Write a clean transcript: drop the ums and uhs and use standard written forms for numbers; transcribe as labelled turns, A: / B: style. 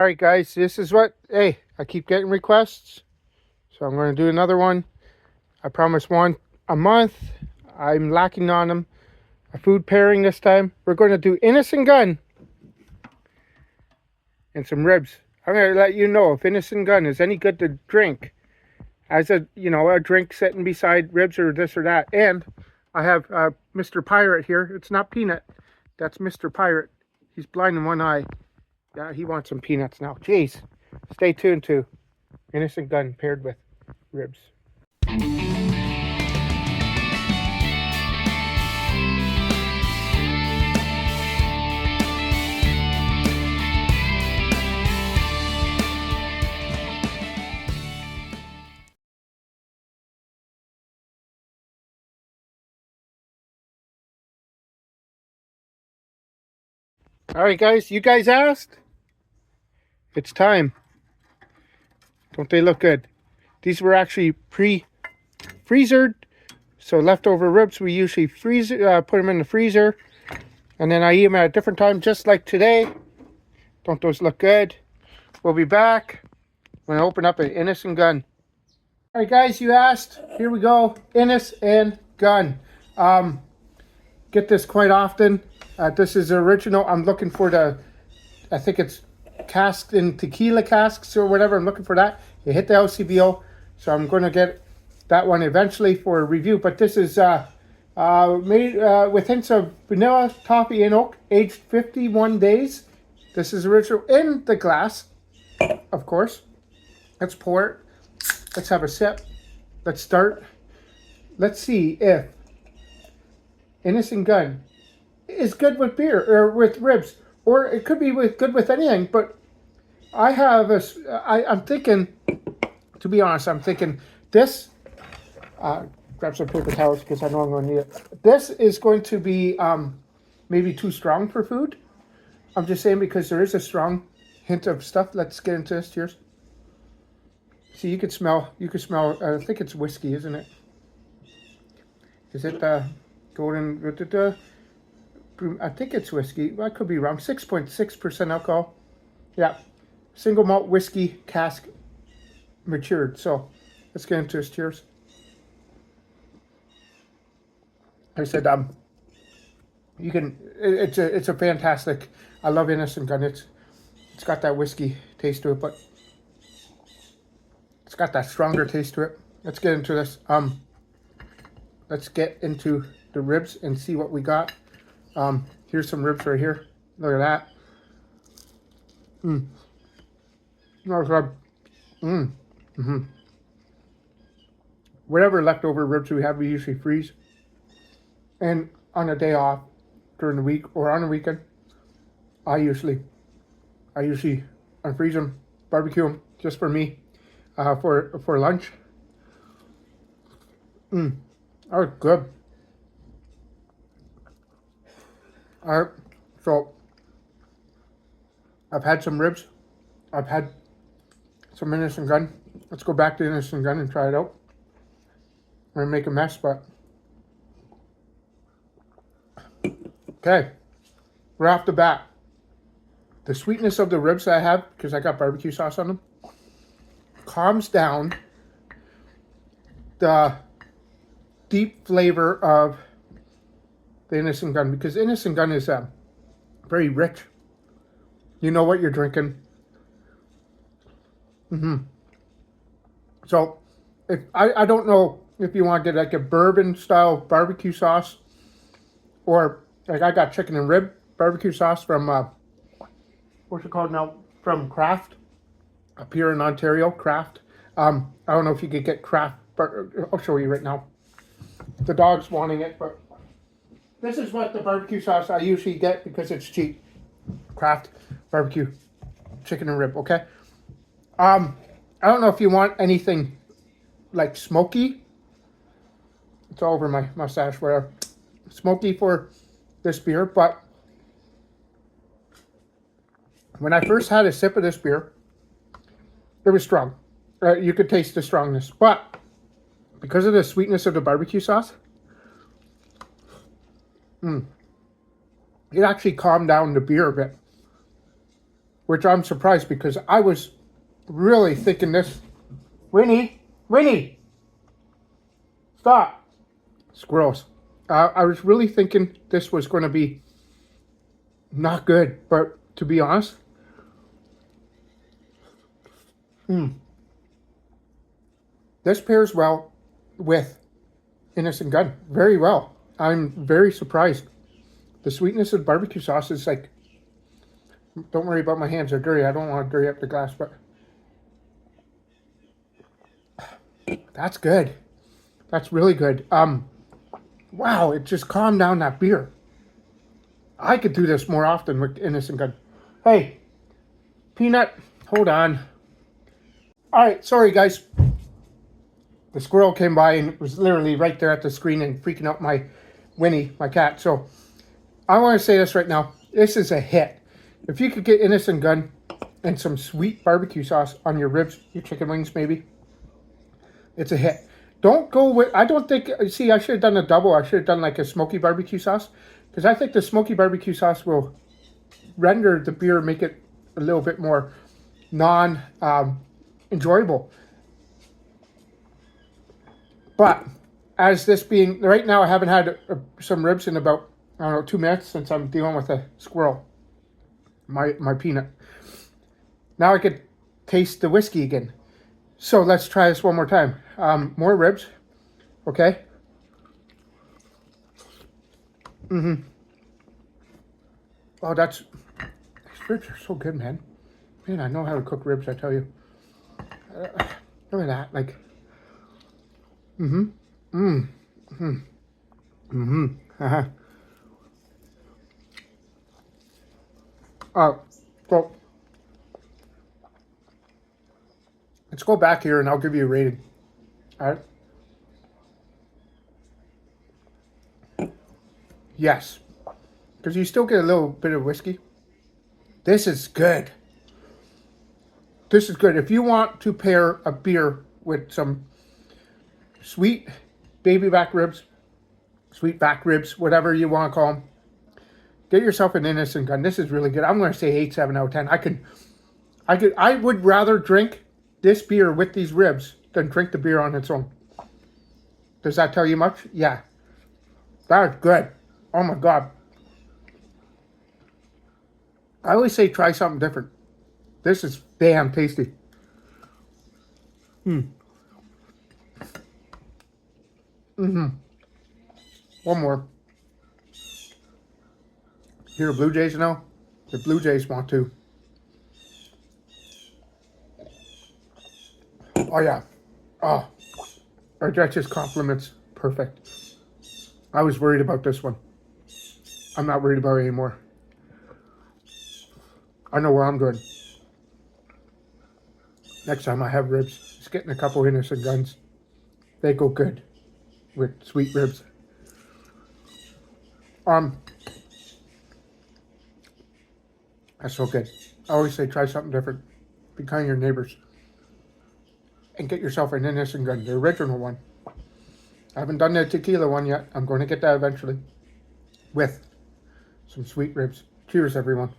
A: All right, guys, this is what, hey, I keep getting requests, so I'm going to do another one. I promise one a month. I'm lacking on them. A food pairing this time. We're going to do Innis and Gunn and some ribs. I'm going to let you know if Innis and Gunn is any good to drink as a drink sitting beside ribs or this or that. And I have Mr. Pirate here. It's not Peanut. That's Mr. Pirate. He's blind in one eye. Yeah, he wants some peanuts now. Jeez. Stay tuned to Innis and Gunn paired with ribs. All right, guys. You guys asked. It's time. Don't they look good? These were actually pre-freezered. So leftover ribs, we usually put them in the freezer. And then I eat them at a different time, just like today. Don't those look good? We'll be back when I open up an Innis and Gunn. All right, guys, you asked. Here we go. Innis and Gunn. Get this quite often. This is the original. I'm looking for I think it's casked in tequila casks or whatever. I'm looking for that. It hit the LCBO. So I'm going to get that one eventually for a review. But this is made with hints of vanilla, toffee, and oak, aged 51 days. This is original in the glass, of course. Let's pour it. Let's have a sip. Let's start. Let's see if Innis and Gunn is good with beer or with ribs, or it could be good with anything. But I have I'm thinking, to be honest, I'm thinking this. Grab some paper towels because I know I'm going to need it. This is going to be maybe too strong for food. I'm just saying because there is a strong hint of stuff. Let's get into this. Cheers. See, you could smell. I think it's whiskey, isn't it? Is it golden? I think it's whiskey. I could be wrong. 6.6% alcohol. Yeah, single malt whiskey cask matured. So let's get into this. Cheers. I said, you can. It's a fantastic. I love Innis and Gunn. It's got that whiskey taste to it, but it's got that stronger taste to it. Let's get into this. Let's get into the ribs and see what we got. Here's some ribs right here. Look at that. No, whatever leftover ribs we have, we usually freeze. And on a day off during the week or on a weekend, I usually unfreeze them, barbecue them just for me, for lunch. That was good. All right, so I've had some ribs. I've had some Innis and Gunn. Let's go back to Innis and Gunn and try it out. I'm gonna make a mess, but okay. Right off the bat, the sweetness of the ribs that I have, because I got barbecue sauce on them, calms down the deep flavor of the Innis and Gunn, because Innis and Gunn is very rich. You know what you're drinking. So if I don't know if you want to get like a bourbon style barbecue sauce, or like I got chicken and rib barbecue sauce from what's it called now? From Kraft up here in Ontario. Kraft. I don't know if you could get Kraft. I'll show you right now. The dog's wanting it, but this is what the barbecue sauce I usually get because it's cheap. Kraft barbecue chicken and rib. Okay. I don't know if you want anything like smoky. It's all over my mustache, whatever. Smoky for this beer, but when I first had a sip of this beer, it was strong. You could taste the strongness, but because of the sweetness of the barbecue sauce, it actually calmed down the beer a bit. which I'm surprised because I was really thinking this. Winnie, stop. Squirrels. I was really thinking this was going to be not good, but to be honest, this pairs well with Innis and Gunn. Very well. I'm very surprised. The sweetness of barbecue sauce is like, don't worry about my hands, they're dirty. I don't want to dirty up the glass, but that's good. That's really good. Wow, it just calmed down that beer. I could do this more often with Innis and Gunn. Hey, Peanut, hold on. All right, sorry guys. The squirrel came by and was literally right there at the screen and freaking out my Winnie, my cat. So I want to say this right now. This is a hit. If you could get Innis and Gunn and some sweet barbecue sauce on your ribs, your chicken wings maybe, it's a hit. Don't go with, I don't think, see, I should have done a double. I should have done like a smoky barbecue sauce. Because I think the smoky barbecue sauce will render the beer, make it a little bit more enjoyable. But as this being, right now I haven't had some ribs in about, I don't know, 2 minutes since I'm dealing with a squirrel. My Peanut. Now I could taste the whiskey again. So let's try this one more time. More ribs. Okay. Oh, these ribs are so good, man. Man, I know how to cook ribs, I tell you. Look at that, like. So let's go back here and I'll give you a rating. All right. Yes. Because you still get a little bit of whiskey. This is good. This is good. If you want to pair a beer with some sweet baby back ribs, sweet back ribs, whatever you want to call them, get yourself an Innis and Gunn. This is really good. I'm going to say 8, 7 out of 10. I would rather drink this beer with these ribs than drink the beer on its own. Does that tell you much? Yeah. That is good. Oh my God. I always say try something different. This is damn tasty. One more. Hear Blue Jays now? The Blue Jays want to. Oh yeah. Oh. That just compliments. Perfect. I was worried about this one. I'm not worried about it anymore. I know where I'm going. Next time I have ribs, just getting a couple Innis and Gunns. They go good with sweet ribs. That's so good. I always say try something different. Be kind to your neighbors. And get yourself an Innis and Gunn, the original one. I haven't done the tequila one yet. I'm going to get that eventually. With some sweet ribs. Cheers, everyone.